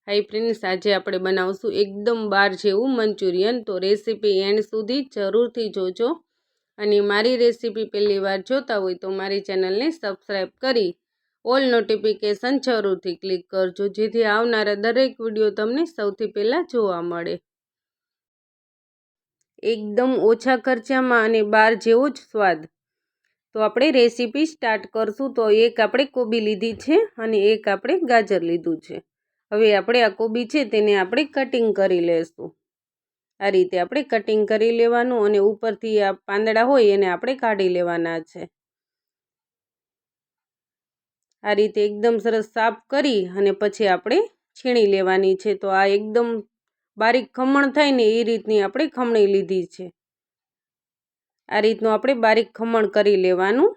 High friends, આજે આપણે બનાવશું એકદમ બાર જેવું મંચુરિયન। તો રેસીપી એન્ડ સુધી જરૂરથી જોજો અને મારી રેસીપી પહેલી વાર જોતા હોય તો મારી ચેનલને સબસ્ક્રાઈબ કરી ઓલ નોટિફિકેશન જરૂરથી ક્લિક કરજો, જેથી આવનારા દરેક વિડીયો તમને સૌથી પહેલાં જોવા મળે। એકદમ ઓછા ખર્ચામાં અને બાર જેવો જ સ્વાદ। તો આપણે રેસીપી સ્ટાર્ટ કરશું। તો એક આપણે કોબી લીધી છે અને એક આપણે ગાજર લીધું છે। હવે આપણે આ કોબી છે તેને આપણે કટિંગ કરી લેશું। આ રીતે આપણે કટિંગ કરી લેવાનું અને ઉપરથી આ પાંદડા હોય એને આપણે કાઢી લેવાના છે। આ રીતે એકદમ સરસ સાફ કરી અને પછી આપણે છીણી લેવાની છે। તો આ એકદમ બારીક ખમણ થાય ને એ રીતની આપણે ખમણી લીધી છે। આ રીતનું આપણે બારીક ખમણ કરી લેવાનું।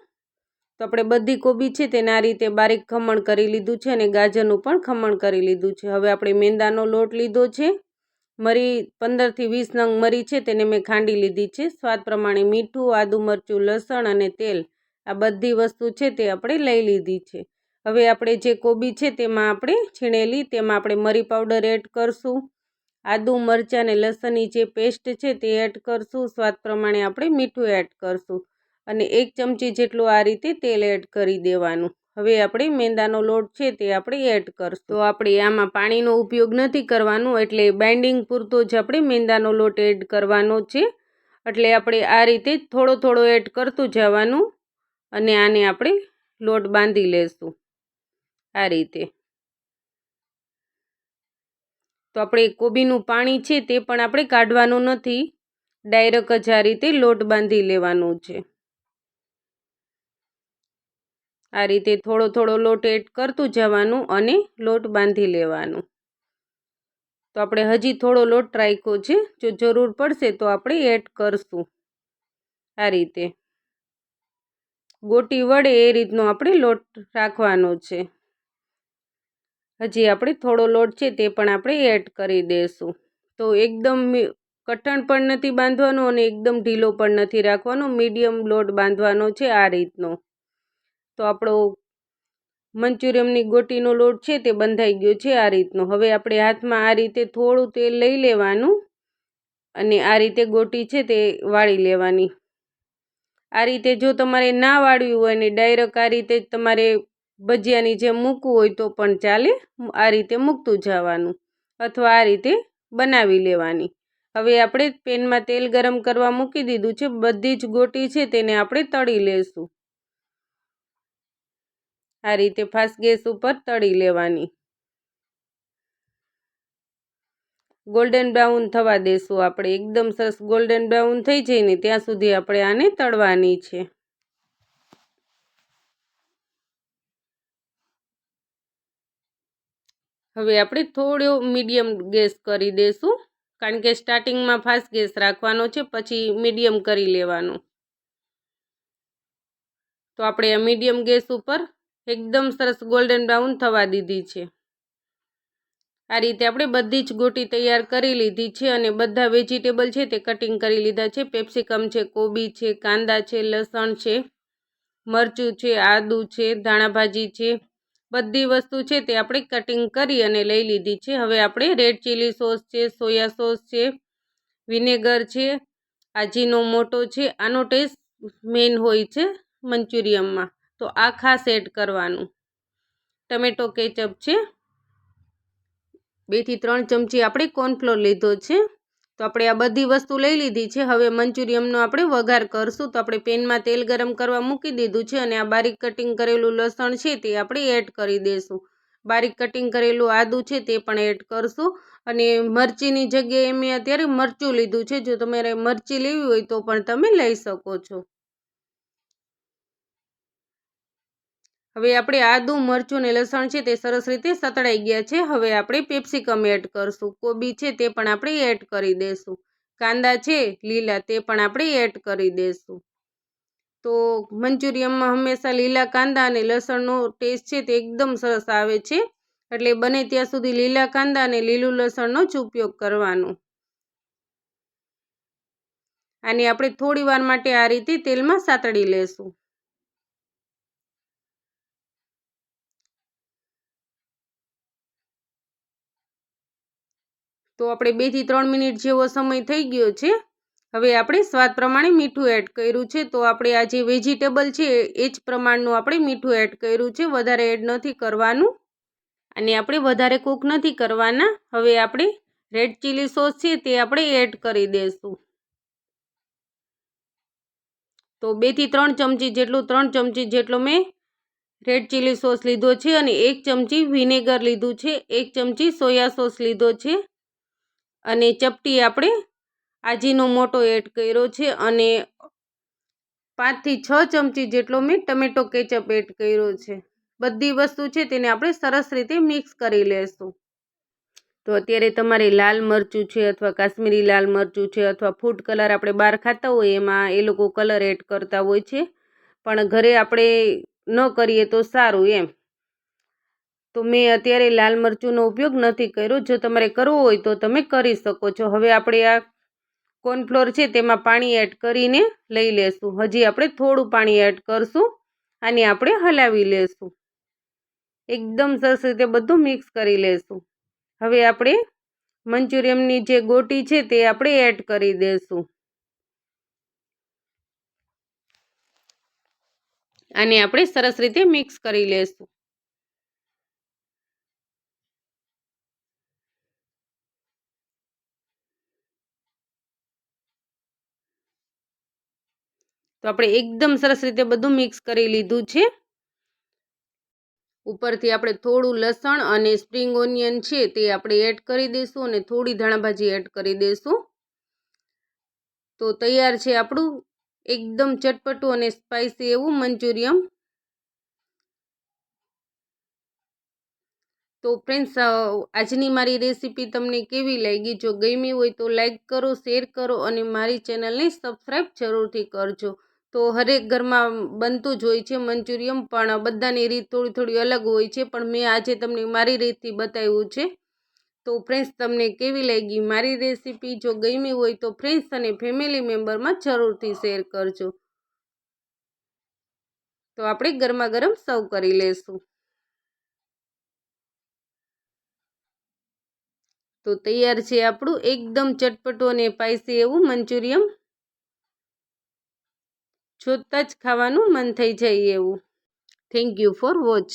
તો આપણે બધી કોબી છે તેને આ રીતે બારીક ખમણ કરી લીધું છે અને ગાજરનું પણ ખમણ કરી લીધું છે। હવે આપણે મેંદાનો લોટ લીધો છે। મરી 15 થી 20 નંગ મરી છે તેને મેં ખાંડી લીધી છે। સ્વાદ પ્રમાણે મીઠું, આદુ, મરચું, લસણ અને તેલ, આ બધી વસ્તુ છે તે આપણે લઈ લીધી છે। હવે આપણે જે કોબી છે તેમાં આપણે છીણેલી તેમાં આપણે મરી પાવડર એડ કરશું। આદુ, મરચાં અને લસણની જે પેસ્ટ છે તે એડ કરશું। સ્વાદ પ્રમાણે આપણે મીઠું એડ કરશું અને 1 ચમચી જેટલું આ રીતે તેલ એડ કરી દેવાનું। હવે આપણે મેંદાનો લોટ છે તે આપણે એડ કરશું। તો આપણે આમાં પાણીનો ઉપયોગ નથી કરવાનો, એટલે બાઇન્ડિંગ પૂરતો જ આપણે મેંદાનો લોટ એડ કરવાનો છે। એટલે આપણે આ રીતે થોડો થોડો એડ કરતું જવાનું અને આને આપણે લોટ બાંધી લેશું આ રીતે। તો આપણે કોબીનું પાણી છે તે પણ આપણે કાઢવાનું નથી, ડાયરેક્ટ જ આ રીતે લોટ બાંધી લેવાનો છે। આ રીતે થોડો થોડો લોટ એડ કરતું જવાનું અને લોટ બાંધી લેવાનું। તો આપણે હજી થોડો લોટ રાખ્યો છે, જો જરૂર પડશે તો આપણે એડ કરશું। આ રીતે ગોટી વડે એ રીતનો આપણે લોટ રાખવાનો છે। હજી આપણે થોડો લોટ છે તે પણ આપણે એડ કરી દઈશું। તો એકદમ કઠણ પણ નથી બાંધવાનું અને એકદમ ઢીલો પણ નથી રાખવાનો, મીડિયમ લોટ બાંધવાનો છે આ રીતનો। તો આપણો મંચુરિયમની ગોટીનો લોટ છે તે બંધાઈ ગયો છે આ રીતનો। હવે આપણે હાથમાં આ રીતે થોડું તેલ લઈ લેવાનું અને આ રીતે ગોટી છે તે વાળી લેવાની। આ રીતે જો તમારે ના વાળવી હોય ને ડાયરેક્ટ આ રીતે તમારે ભજીયાની જેમ મૂકવું હોય તો પણ ચાલે, આ રીતે મૂકતું જવાનું અથવા આ રીતે બનાવી લેવાની। હવે આપણે પેનમાં તેલ ગરમ કરવા મૂકી દીધું છે। બધી જ ગોટી છે તેને આપણે તળી લેશું। આ રીતે ફાસ્ટ ગેસ ઉપર તળી લેવાની। ગોલ્ડન બ્રાઉન થવા દેશું આપણે, એકદમ સરસ ગોલ્ડન બ્રાઉન થઈ જાય ને ત્યાં સુધી આપણે આને તળવાની છે। હવે આપણે થોડો મીડિયમ ગેસ કરી દઈશું, કારણ કે સ્ટાર્ટિંગમાં ફાસ્ટ ગેસ રાખવાનો છે, પછી મીડિયમ કરી લેવાનો। તો આપણે આ મીડિયમ ગેસ ઉપર એકદમ સરસ ગોલ્ડન બ્રાઉન થવા દીધી છે। આ રીતે આપણે બધી જ ગોટી તૈયાર કરી લીધી છે અને બધા વેજીટેબલ છે તે કટિંગ કરી લીધા છે। કેપ્સિકમ છે, કોબી છે, કાંદા છે, લસણ છે, મરચું છે, આદુ છે, ધાણાભાજી છે, બધી વસ્તુ છે તે આપણે કટિંગ કરી અને લઈ લીધી છે। હવે આપણે રેડ ચીલી સોસ છે, સોયા સોસ છે, વિનેગર છે, આજીનોમોટો છે, આનો ટેસ્ટ મેઇન હોય છે મંચુરિયમમાં, તો આ ખાસ એડ કરવાનું। ટમેટો કેચઅપ છે, 2 થી 3 ચમચી આપણે કોર્નફ્લોર લીધો છે। તો આપણે આ બધી વસ્તુ લઈ લીધી છે। હવે મંચુરિયમનો આપણે વઘાર કરશું। તો આપણે પેનમાં તેલ ગરમ કરવા મૂકી દીધું છે અને આ બારીક કટિંગ કરેલું લસણ છે તે આપણે એડ કરી દઈશું। બારીક કટિંગ કરેલું આદુ છે તે પણ એડ કરશું અને મરચીની જગ્યાએ મેં અત્યારે મરચું લીધું છે, જો તમારે મરચી લેવી હોય તો પણ તમે લઈ શકો છો। હવે આપણે આદુ, મરચું અને લસણ છે તે સરસ રીતે સતળાઈ ગયા છે। હવે આપણે કેપ્સિકમ એડ કરશું, કોબી છે તે પણ આપણે એડ કરી દઈશું, કાંદા છે લીલા તે પણ આપણે એડ કરી દઈશું। તો મંચુરિયમમાં હંમેશા લીલા કાંદા અને લસણનો ટેસ્ટ છે તે એકદમ સરસ આવે છે, એટલે બને ત્યાં સુધી લીલા કાંદા અને લીલું લસણનો જ ઉપયોગ કરવાનો। આને આપણે થોડી વાર માટે આ રીતે તેલમાં સાતળી લેશું। તો આપણે 2 થી 3 મિનિટ જેવો સમય થઈ ગયો છે. હવે આપણે સ્વાદ પ્રમાણે મીઠું એડ કર્યું છે. તો આપણે આ જે વેજીટેબલ છે એ જ પ્રમાણનું આપણે મીઠું એડ કર્યું છે, વધારે એડ નથી કરવાનું અને આપણે વધારે કૂક નથી કરવાના. હવે આપણે રેડ ચીલી સોસ છે તે આપણે એડ કરી દઈશું. તો 2 થી 3 ચમચી જેટલો મેં રેડ ચીલી સોસ લીધો છે અને 1 ચમચી વિનેગર લીધું છે, 1 ચમચી સોયા સોસ લીધો છે અને ચપટી આપણે આજીનોમોટો એડ કર્યો છે અને 5 થી 6 ચમચી જેટલો મેં ટમેટો કેચઅપ એડ કર્યો છે. બધી વસ્તુ છે તેને આપણે સરસ રીતે મિક્સ કરી લેશું. તો અત્યારે તમારે લાલ મરચું છે અથવા કાશ્મીરી લાલ મરચું છે અથવા ફૂડ કલર આપણે બહાર ખાતા હોય એમાં એ લોકો કલર એડ કરતા હોય છે, પણ ઘરે આપણે ન કરીએ તો સારું એમ. તો મેં અત્યારે લાલ મરચુંનો ઉપયોગ નથી કર્યો. જો તમારે કરવો હોય તો તમે કરી શકો છો. હવે આપણે આ કોર્નફ્લોર છે તેમાં પાણી એડ કરીને લઈ લેશું. હજી આપણે થોડું પાણી એડ કરશું અને આપણે હલાવી લેશું. એકદમ સરસ રીતે બધું મિક્સ કરી લેશું. હવે આપણે મંચુરિયનની જે ગોટી છે તે આપણે એડ કરી દઈશું અને આપણે સરસ રીતે મિક્સ કરી લેશું. તો આપણે એકદમ સરસ રીતે બધું મિક્સ કરી લીધું છે. ઉપરથી આપણે થોડું લસણ અને સ્પ્રિંગ ઓનિયન છે તે આપણે એડ કરી દઈશું અને થોડી ધાણાભાજી એડ કરી દઈશું. તો તૈયાર છે આપણું એકદમ ચટપટું અને સ્પાઇસી એવું મંચુરિયન. તો ફ્રેન્ડ્સ, આજની મારી રેસીપી તમને કેવી લાગી? જો ગમી હોય તો લાઈક કરો, શેર કરો અને મારી ચેનલને સબસ્ક્રાઈબ જરૂરથી કરજો. તો હરેક ઘરમાં બનતું જ હોય છે મંચુરિયન, પણ બધાની રીત થોડી અલગ હોય છે, પણ મેં આજે તમને મારી રીતથી બતાવ્યું છે. તો ફ્રેન્ડ્સ, તમને કેવી લાગી મારી રેસીપી? જો ગમી હોય તો ફ્રેન્ડ્સ અને ફેમિલી મેમ્બરમાં જરૂરથી શેર કરજો. તો આપણે ગરમા ગરમ સર્વ કરી લેશું. તો તૈયાર છે આપણું એકદમ ચટપટું અને સ્પાઇસી એવું મંચુરિયન. જોતાં જ ખાવાનું મન થઈ જાય એવું. Thank you for watch.